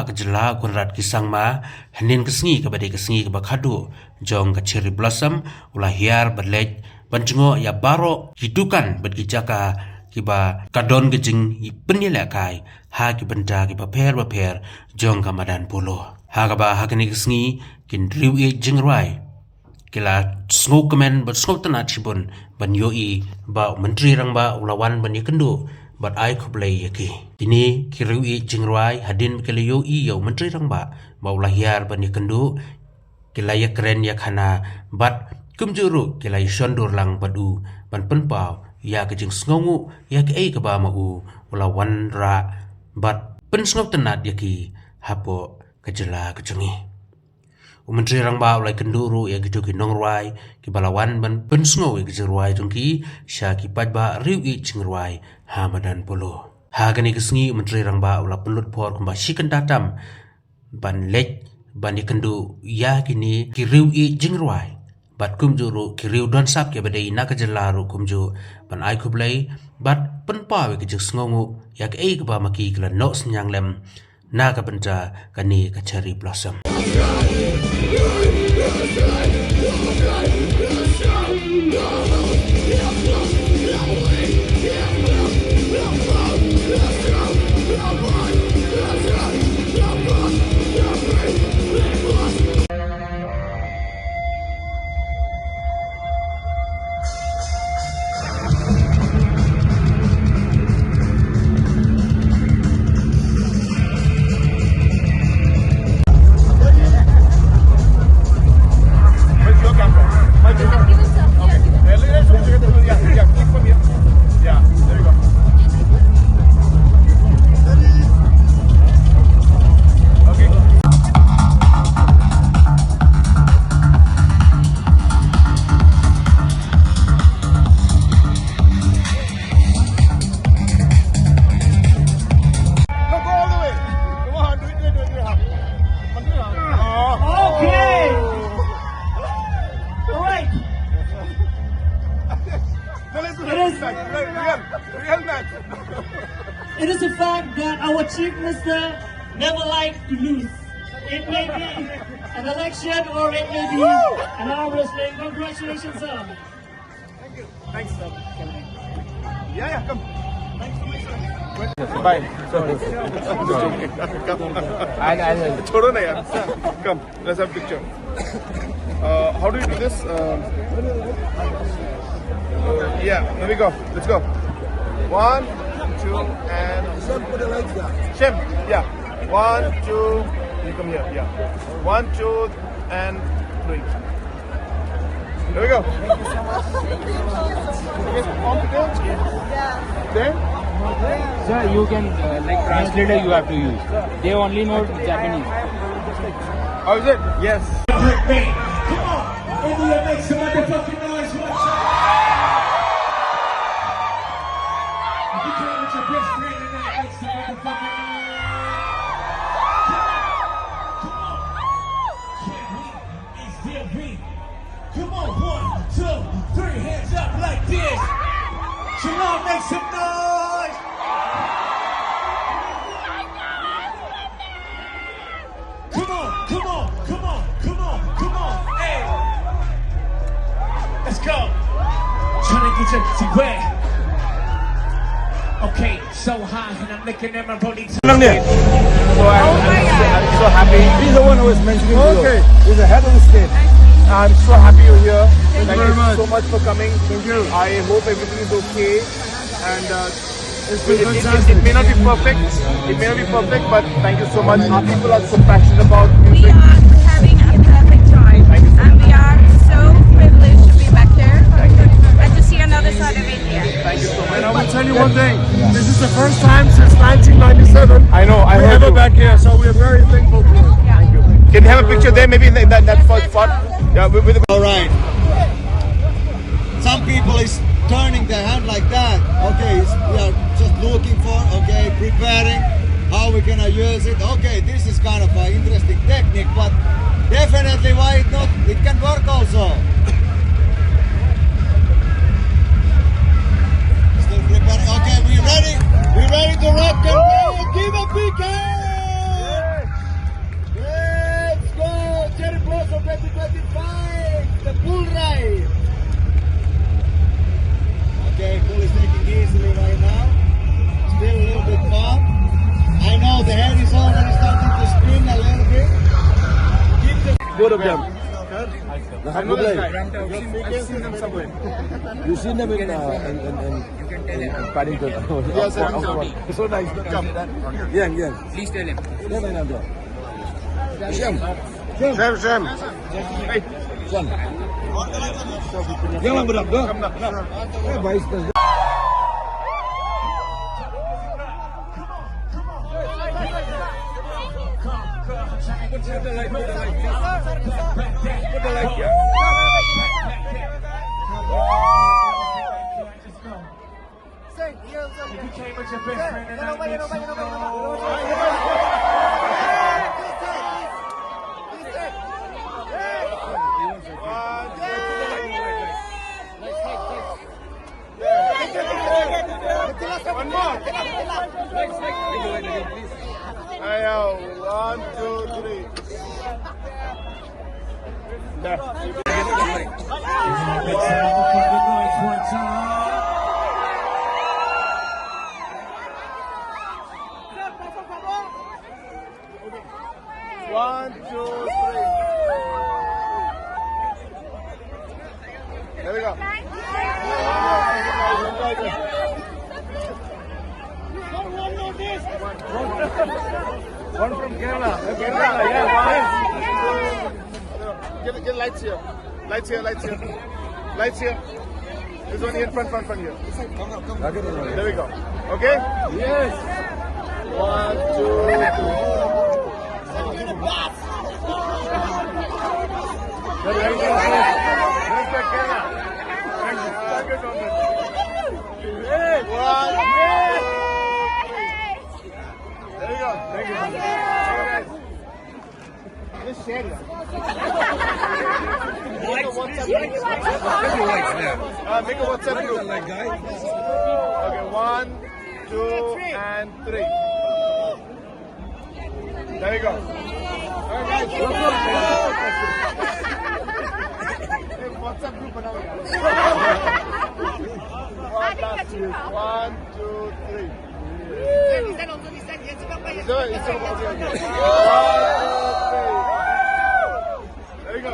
Rangbah Conrad Sangma Hanin Kesngi kepada Kesngi kebakadu jong ke cherry blossom ulah hiar berlej banjungo ya baro hidukan bergijaka kiba kadon gejing penilai ha ki benda ki paper jong ka madan polo ha ka ba ha kini Kesngi kin riu e jingrai kila smoke men but smoke tanat chibun ban yoi ba Myntri Rangbah ulawan ban yakendu but I khublei yaki dini kiriu i jingrai hadin kele yoi yo Myntri Rangbah ba ulah hiar ban yakendu kila ya keren ya khana but kumjuru kila shondur lang badu ban penpau ya ke jing sngongu ya ke ei ke ba mau ulawan ra but pen snok tanat yaki hapo kejela kejengi Myntri Rangbah ulai kenduru ya gitu ki nongruai ki balawan ban pensngo ki jeruai jongki sya ki Paidbah riu i jingruai ha madan polo ha gani Kesngi Myntri Rangbah ula pelut por kumba shikan datam ban lej ban ikendu ya kini ki riu i jingruai bat kumjuru ki riu don sap ki badai na kejelaru kumju ban ai khublei bat penpa ki jengsngongu ya ke ei ke ba maki kala no senyang lem na ka benda kani ka cherry blossom It is a fact that our Chief Minister never likes to lose. It may be an election or it may be an arm wrestling. Congratulations, sir. Thank you. Thanks, sir. Yeah, come. Thanks so much, sir. Bye. Sorry. I'll Chodo na yaar. Come, let's have a picture. How do you do this? Yeah, here we go. Let's go. 1, 2, and Shem, yeah. 1, 2, you come here, yeah. 1, 2, and 3. There we go. Thank you so much. Okay, confident? Yeah. There? Sir, you can, like translator you have to use. They only know Japanese. How is it? Yes. Come on, India, make some motherfucking noise. If you came with your best friend tonight, make some motherfucking noise. Come on. Can we? Is there we? Come on, 1, 2, 3, hands up like this. Shalom, make some noise. Come on, come on, come on, come on, come on. Hey. Let's go. Trying to get you wet. Okay, so high, and I'm looking at my body. So I'm so happy. He's the one who was mentioning Okay. you. He's the head of the state. I'm so happy you're here. Thank you very much. so much for coming. Thank you. I hope everything is okay. And It's been fantastic. it may not be perfect. It may not be perfect, but thank you so much. Our people are so passionate about We music. are having a perfect time, and we are so privileged to be back here and to see another side of India. Thank you so much. And I will tell you one thing. This is the first time since 1997 I know. I we're heard ever you. back here, so we're very thankful for it. Thank you. Can you have a picture there? Maybe in that first spot. Yeah, with the All right. Some people is turning their hand like that. Okay, we are just looking for, okay, preparing how we're gonna use it. Okay, this is kind of an interesting technique, but definitely why not? It can work also. Still preparing. Okay, we ready? We ready to rock and roll? Give a big hand! heard of them? The I know this khublei. guy. I've seen them somewhere. You seen them in Paddington? Yes, I know. It's so nice. Come. Yang. Please tell him. Yang main ada. Syam. Sam. Hey. Syam. Yang lang berat dah. Come now. Baik. You came with your best friend and I make some noise. One more. Ayo, 1, 2, 3. There. Make some fucking noise one time. One, two, three. There we go. One from Kerala. Kerala, yeah. Get lights here. Lights here. Lights here. This one here, front here. There we go. Okay? Yes. 1, 2, 3. Very good. Respect Kerala. Thank you. One. There you go. Thank you. Just share it. Make a WhatsApp group. Okay, 1, 2, and 3. There you go. WhatsApp group बनाओ यार. 1, 2, 3. There you go.